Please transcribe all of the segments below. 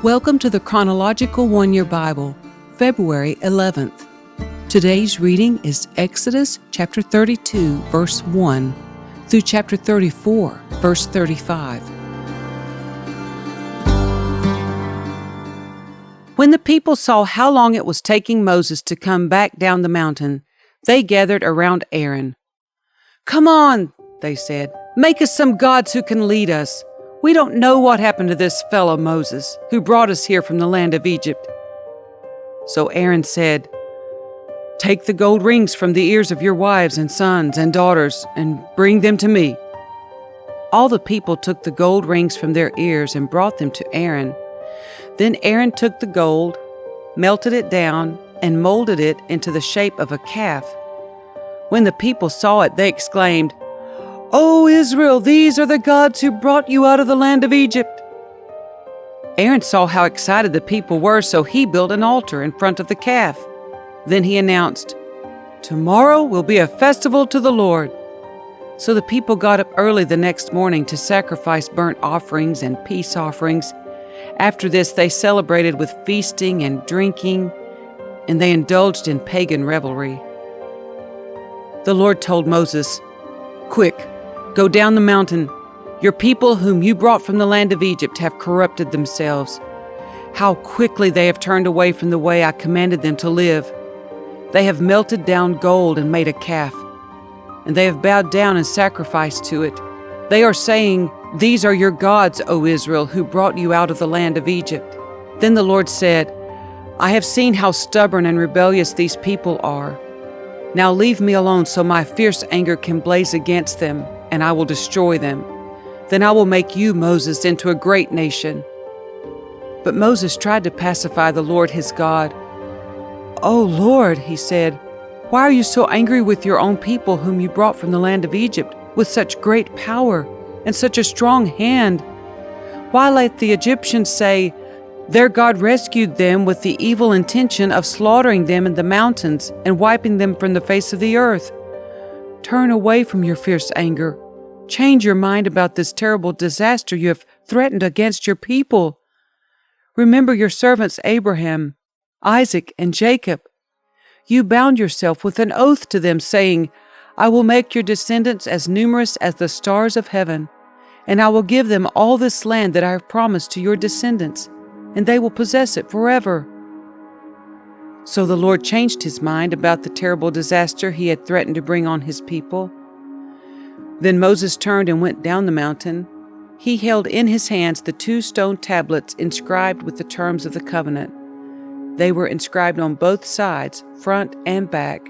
Welcome to the Chronological One-Year Bible, February 11th. Today's reading is Exodus chapter 32, verse 1 through chapter 34, verse 35. When the people saw how long it was taking Moses to come back down the mountain, they gathered around Aaron. "Come on," they said, "make us some gods who can lead us. We don't know what happened to this fellow Moses, who brought us here from the land of Egypt." So Aaron said, "Take the gold rings from the ears of your wives and sons and daughters and bring them to me." All the people took the gold rings from their ears and brought them to Aaron. Then Aaron took the gold, melted it down, and molded it into the shape of a calf. When the people saw it, they exclaimed, "O Israel, these are the gods who brought you out of the land of Egypt." Aaron saw how excited the people were, so he built an altar in front of the calf. Then he announced, "Tomorrow will be a festival to the Lord." So the people got up early the next morning to sacrifice burnt offerings and peace offerings. After this, they celebrated with feasting and drinking, and they indulged in pagan revelry. The Lord told Moses, "Quick, go down the mountain. Your people whom you brought from the land of Egypt have corrupted themselves. How quickly they have turned away from the way I commanded them to live. They have melted down gold and made a calf, and they have bowed down and sacrificed to it. They are saying, 'These are your gods, O Israel, who brought you out of the land of Egypt.'" Then the Lord said, "I have seen how stubborn and rebellious these people are. Now leave me alone so my fierce anger can blaze against them, and I will destroy them. Then I will make you, Moses, into a great nation." But Moses tried to pacify the Lord his God. "O Lord," he said, "why are you so angry with your own people whom you brought from the land of Egypt with such great power and such a strong hand? Why let the Egyptians say, 'Their God rescued them with the evil intention of slaughtering them in the mountains and wiping them from the face of the earth'? Turn away from your fierce anger. Change your mind about this terrible disaster you have threatened against your people. Remember your servants Abraham, Isaac, and Jacob. You bound yourself with an oath to them, saying, 'I will make your descendants as numerous as the stars of heaven, and I will give them all this land that I have promised to your descendants, and they will possess it forever.'" So the Lord changed his mind about the terrible disaster he had threatened to bring on his people. Then Moses turned and went down the mountain. He held in his hands the 2 stone tablets inscribed with the terms of the covenant. They were inscribed on both sides, front and back.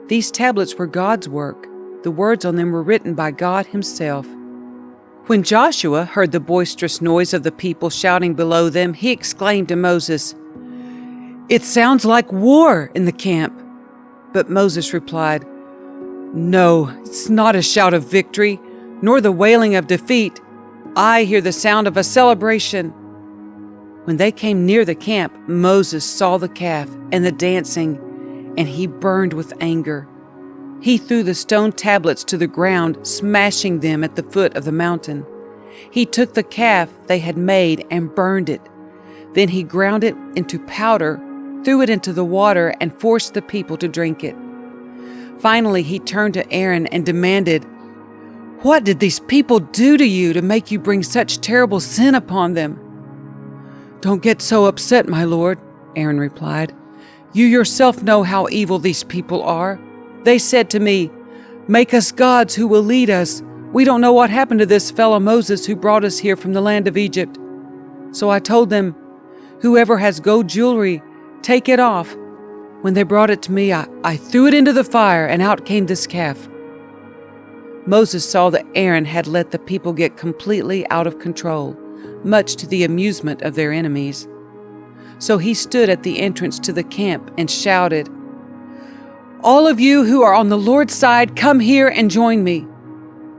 These tablets were God's work. The words on them were written by God himself. When Joshua heard the boisterous noise of the people shouting below them, he exclaimed to Moses, "It sounds like war in the camp." But Moses replied, "No, it's not a shout of victory, nor the wailing of defeat. I hear the sound of a celebration." When they came near the camp, Moses saw the calf and the dancing, and he burned with anger. He threw the stone tablets to the ground, smashing them at the foot of the mountain. He took the calf they had made and burned it. Then he ground it into powder, threw it into the water, and forced the people to drink it. Finally, he turned to Aaron and demanded, "What did these people do to you to make you bring such terrible sin upon them?" "Don't get so upset, my lord," Aaron replied. "You yourself know how evil these people are. They said to me, 'Make us gods who will lead us. We don't know what happened to this fellow Moses who brought us here from the land of Egypt.' So I told them, 'Whoever has gold jewelry, take it off.' When they brought it to me, I threw it into the fire, and out came this calf." Moses saw that Aaron had let the people get completely out of control, much to the amusement of their enemies. So he stood at the entrance to the camp and shouted, "All of you who are on the Lord's side, come here and join me."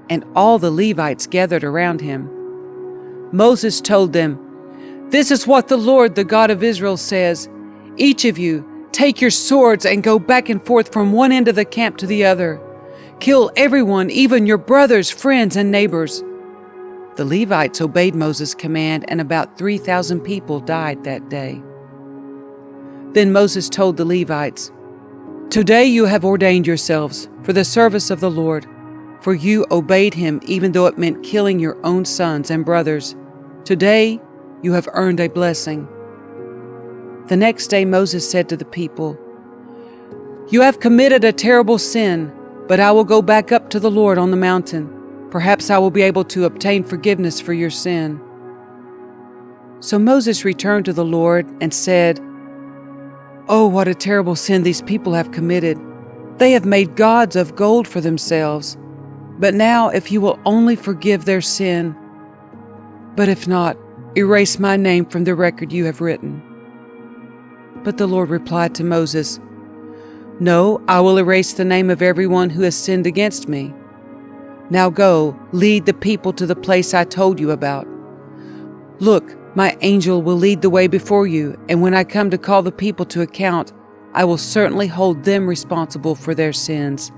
And all the Levites gathered around him. Moses told them, "This is what the Lord, the God of Israel, says. Each of you, take your swords and go back and forth from one end of the camp to the other. Kill everyone, even your brothers, friends, and neighbors." The Levites obeyed Moses' command, and about 3,000 people died that day. Then Moses told the Levites, "Today you have ordained yourselves for the service of the Lord, for you obeyed him even though it meant killing your own sons and brothers. Today you have earned a blessing." The next day Moses said to the people, "You have committed a terrible sin, but I will go back up to the Lord on the mountain. Perhaps I will be able to obtain forgiveness for your sin." So Moses returned to the Lord and said, "Oh, what a terrible sin these people have committed. They have made gods of gold for themselves. But now, if you will only forgive their sin, but if not, erase my name from the record you have written." But the Lord replied to Moses, "No, I will erase the name of everyone who has sinned against me. Now go, lead the people to the place I told you about. Look, my angel will lead the way before you, and when I come to call the people to account, I will certainly hold them responsible for their sins."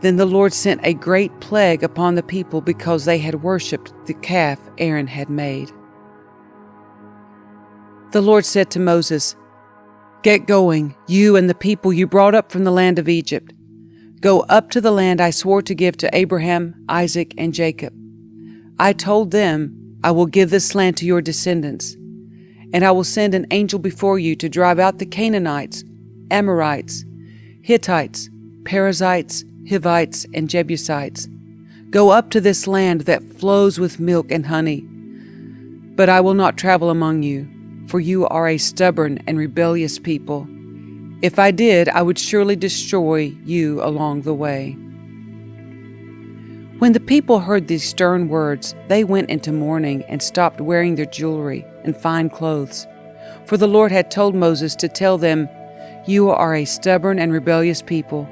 Then the Lord sent a great plague upon the people because they had worshipped the calf Aaron had made. The Lord said to Moses, "Get going, you and the people you brought up from the land of Egypt. Go up to the land I swore to give to Abraham, Isaac, and Jacob. I told them, I will give this land to your descendants, and I will send an angel before you to drive out the Canaanites, Amorites, Hittites, Perizzites, Hivites, and Jebusites. Go up to this land that flows with milk and honey. But I will not travel among you, for you are a stubborn and rebellious people. If I did, I would surely destroy you along the way." When the people heard these stern words, they went into mourning and stopped wearing their jewelry and fine clothes. For the Lord had told Moses to tell them, "You are a stubborn and rebellious people.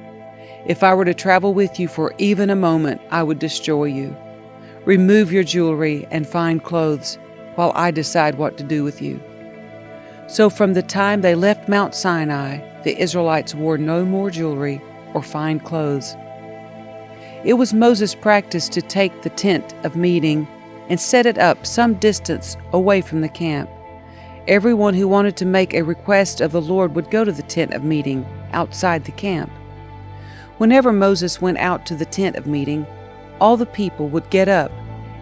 If I were to travel with you for even a moment, I would destroy you. Remove your jewelry and fine clothes while I decide what to do with you." So from the time they left Mount Sinai, the Israelites wore no more jewelry or fine clothes. It was Moses' practice to take the tent of meeting and set it up some distance away from the camp. Everyone who wanted to make a request of the Lord would go to the tent of meeting outside the camp. Whenever Moses went out to the tent of meeting, all the people would get up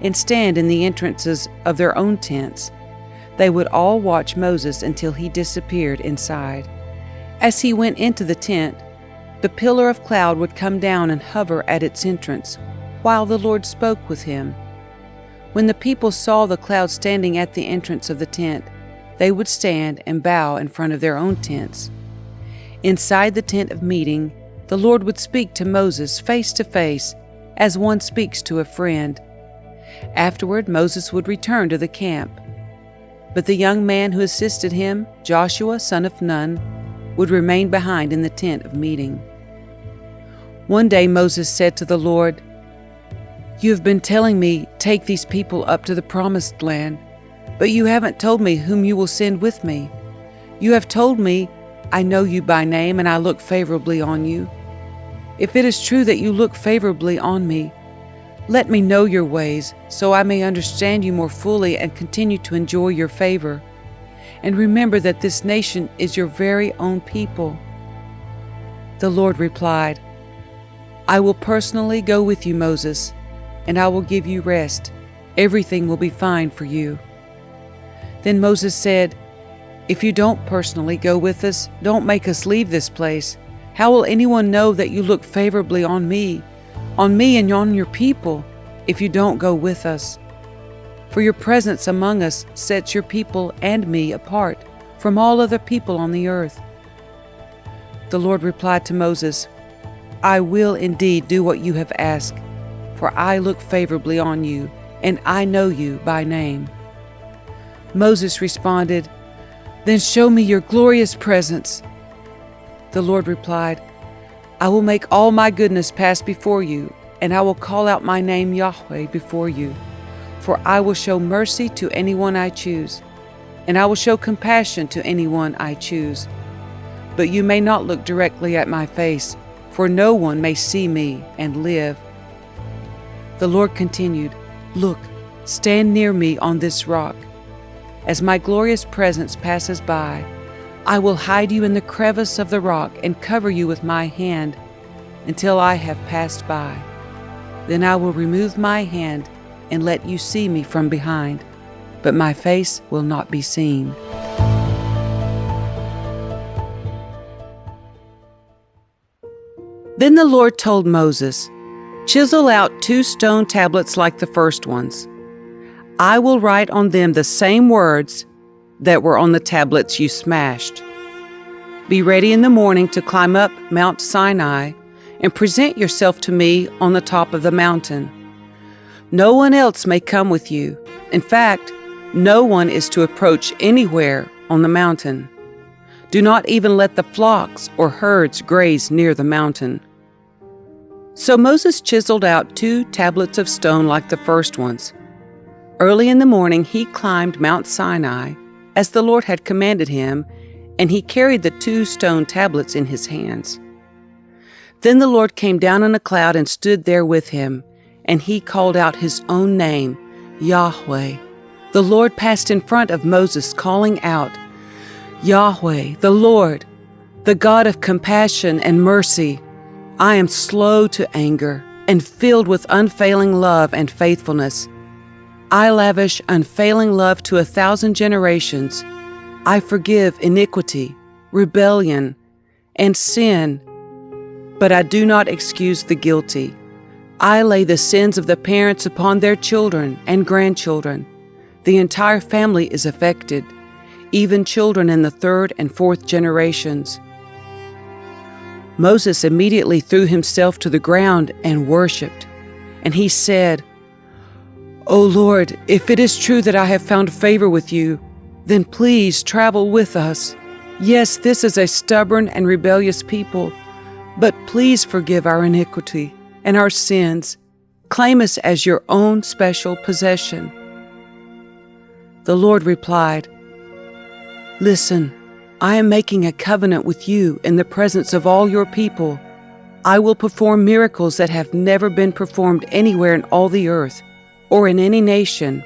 and stand in the entrances of their own tents. They would all watch Moses until he disappeared inside. As he went into the tent, the pillar of cloud would come down and hover at its entrance, while the Lord spoke with him. When the people saw the cloud standing at the entrance of the tent, they would stand and bow in front of their own tents. Inside the tent of meeting, the Lord would speak to Moses face to face, as one speaks to a friend. Afterward, Moses would return to the camp. But the young man who assisted him, Joshua, son of Nun, would remain behind in the tent of meeting. One day Moses said to the Lord, "You have been telling me, take these people up to the promised land, but you haven't told me whom you will send with me. You have told me, I know you by name and I look favorably on you. If it is true that you look favorably on me, let me know your ways, so I may understand you more fully and continue to enjoy your favor. And remember that this nation is your very own people." The Lord replied, "I will personally go with you, Moses, and I will give you rest. Everything will be fine for you." Then Moses said, "If you don't personally go with us, don't make us leave this place. How will anyone know that you look favorably on me and on your people, if you don't go with us? For your presence among us sets your people and me apart from all other people on the earth." The Lord replied to Moses, "I will indeed do what you have asked, for I look favorably on you, and I know you by name." Moses responded, "Then show me your glorious presence." The Lord replied, "I will make all my goodness pass before you, and I will call out my name Yahweh before you. For I will show mercy to anyone I choose, and I will show compassion to anyone I choose. But you may not look directly at my face, for no one may see me and live." The Lord continued, "Look, stand near me on this rock. As my glorious presence passes by, I will hide you in the crevice of the rock and cover you with my hand until I have passed by. Then I will remove my hand and let you see me from behind, but my face will not be seen. Then the Lord told Moses, "Chisel out 2 stone tablets like the first ones. I will write on them the same words that were on the tablets you smashed. Be ready in the morning to climb up Mount Sinai and present yourself to me on the top of the mountain. No one else may come with you. In fact, no one is to approach anywhere on the mountain. Do not even let the flocks or herds graze near the mountain." So Moses chiseled out 2 tablets of stone like the first ones. Early in the morning he climbed Mount Sinai, as the Lord had commanded him, and he carried the 2 stone tablets in his hands. Then the Lord came down in a cloud and stood there with him, and he called out his own name, Yahweh. The Lord passed in front of Moses, calling out, "Yahweh, the Lord, the God of compassion and mercy. I am slow to anger and filled with unfailing love and faithfulness. I lavish unfailing love to 1,000 generations. I forgive iniquity, rebellion, and sin, but I do not excuse the guilty. I lay the sins of the parents upon their children and grandchildren. The entire family is affected, even children in the 3rd and 4th generations." Moses immediately threw himself to the ground and worshipped. And he said, "O Lord, if it is true that I have found favor with you, then please travel with us. Yes, this is a stubborn and rebellious people, but please forgive our iniquity and our sins. Claim us as your own special possession." The Lord replied, "Listen, I am making a covenant with you in the presence of all your people. I will perform miracles that have never been performed anywhere in all the earth or in any nation,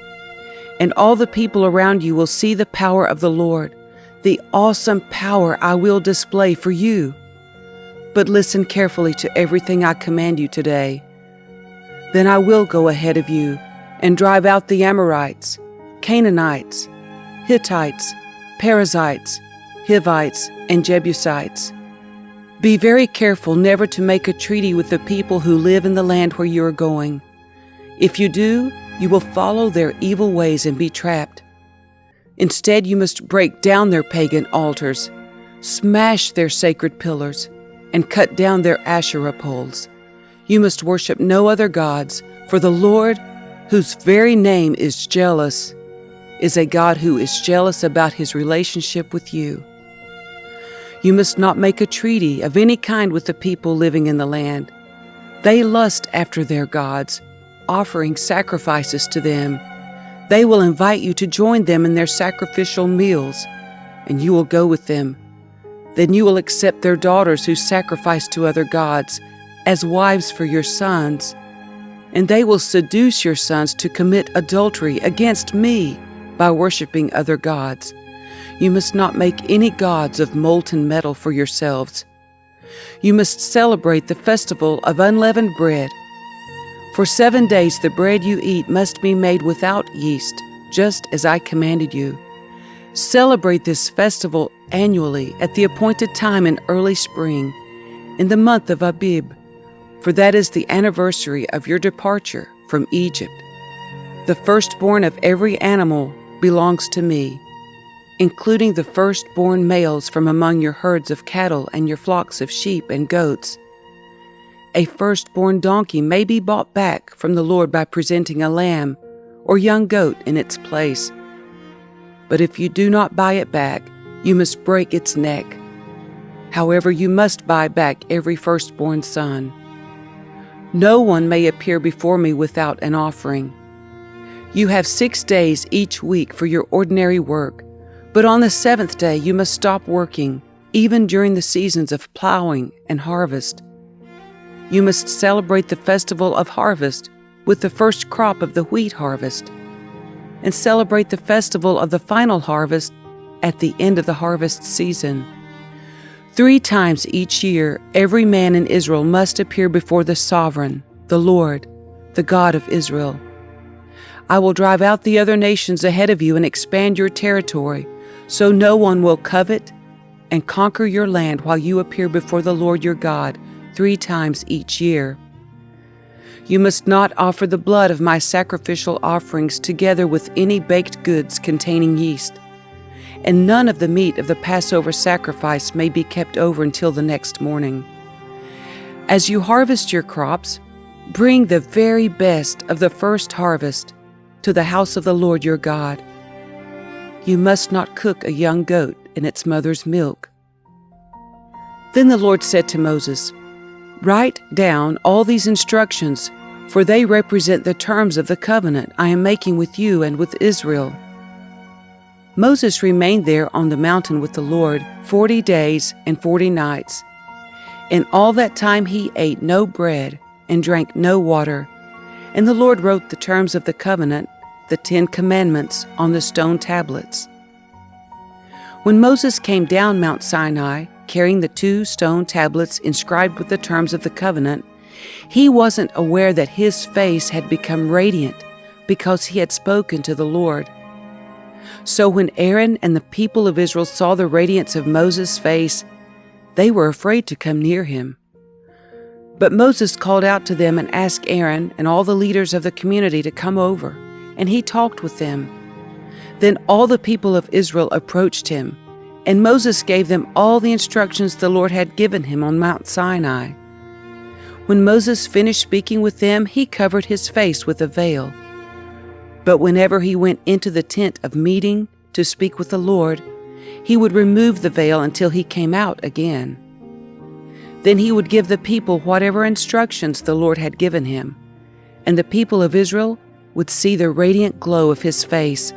and all the people around you will see the power of the Lord, the awesome power I will display for you. But listen carefully to everything I command you today. Then I will go ahead of you and drive out the Amorites, Canaanites, Hittites, Perizzites, Hivites, and Jebusites. Be very careful never to make a treaty with the people who live in the land where you are going. If you do, you will follow their evil ways and be trapped. Instead, you must break down their pagan altars, smash their sacred pillars, and cut down their Asherah poles. You must worship no other gods, for the Lord, whose very name is jealous, is a God who is jealous about his relationship with you. You must not make a treaty of any kind with the people living in the land. They lust after their gods, offering sacrifices to them. They will invite you to join them in their sacrificial meals, and you will go with them. Then you will accept their daughters who sacrifice to other gods as wives for your sons, and they will seduce your sons to commit adultery against me by worshiping other gods. You must not make any gods of molten metal for yourselves. You must celebrate the festival of unleavened bread. For 7 days the bread you eat must be made without yeast, just as I commanded you. Celebrate this festival annually at the appointed time in early spring, in the month of Abib, for that is the anniversary of your departure from Egypt. The firstborn of every animal belongs to me, including the firstborn males from among your herds of cattle and your flocks of sheep and goats. A firstborn donkey may be bought back from the Lord by presenting a lamb or young goat in its place. But if you do not buy it back, you must break its neck. However, you must buy back every firstborn son. No one may appear before me without an offering. You have 6 days each week for your ordinary work, but on the 7th day you must stop working, even during the seasons of plowing and harvest. You must celebrate the festival of harvest with the first crop of the wheat harvest, and celebrate the festival of the final harvest at the end of the harvest season. 3 times each year, every man in Israel must appear before the Sovereign, the Lord, the God of Israel. I will drive out the other nations ahead of you and expand your territory, so no one will covet and conquer your land while you appear before the Lord your God 3 times each year. You must not offer the blood of my sacrificial offerings together with any baked goods containing yeast, and none of the meat of the Passover sacrifice may be kept over until the next morning. As you harvest your crops, bring the very best of the first harvest to the house of the Lord your God. You must not cook a young goat in its mother's milk. Then the Lord said to Moses, "Write down all these instructions, for they represent the terms of the covenant I am making with you and with Israel." Moses remained there on the mountain with the Lord 40 days and 40 nights. In all that time he ate no bread and drank no water, and the Lord wrote the terms of the covenant, the 10 commandments, on the stone tablets. When Moses came down Mount Sinai, carrying the 2 stone tablets inscribed with the terms of the covenant, he wasn't aware that his face had become radiant because he had spoken to the Lord. So when Aaron and the people of Israel saw the radiance of Moses' face, they were afraid to come near him. But Moses called out to them and asked Aaron and all the leaders of the community to come over, and he talked with them. Then all the people of Israel approached him, and Moses gave them all the instructions the Lord had given him on Mount Sinai. When Moses finished speaking with them, he covered his face with a veil. But whenever he went into the tent of meeting to speak with the Lord, he would remove the veil until he came out again. Then he would give the people whatever instructions the Lord had given him, and the people of Israel would see the radiant glow of his face.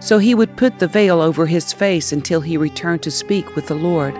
So he would put the veil over his face until he returned to speak with the Lord.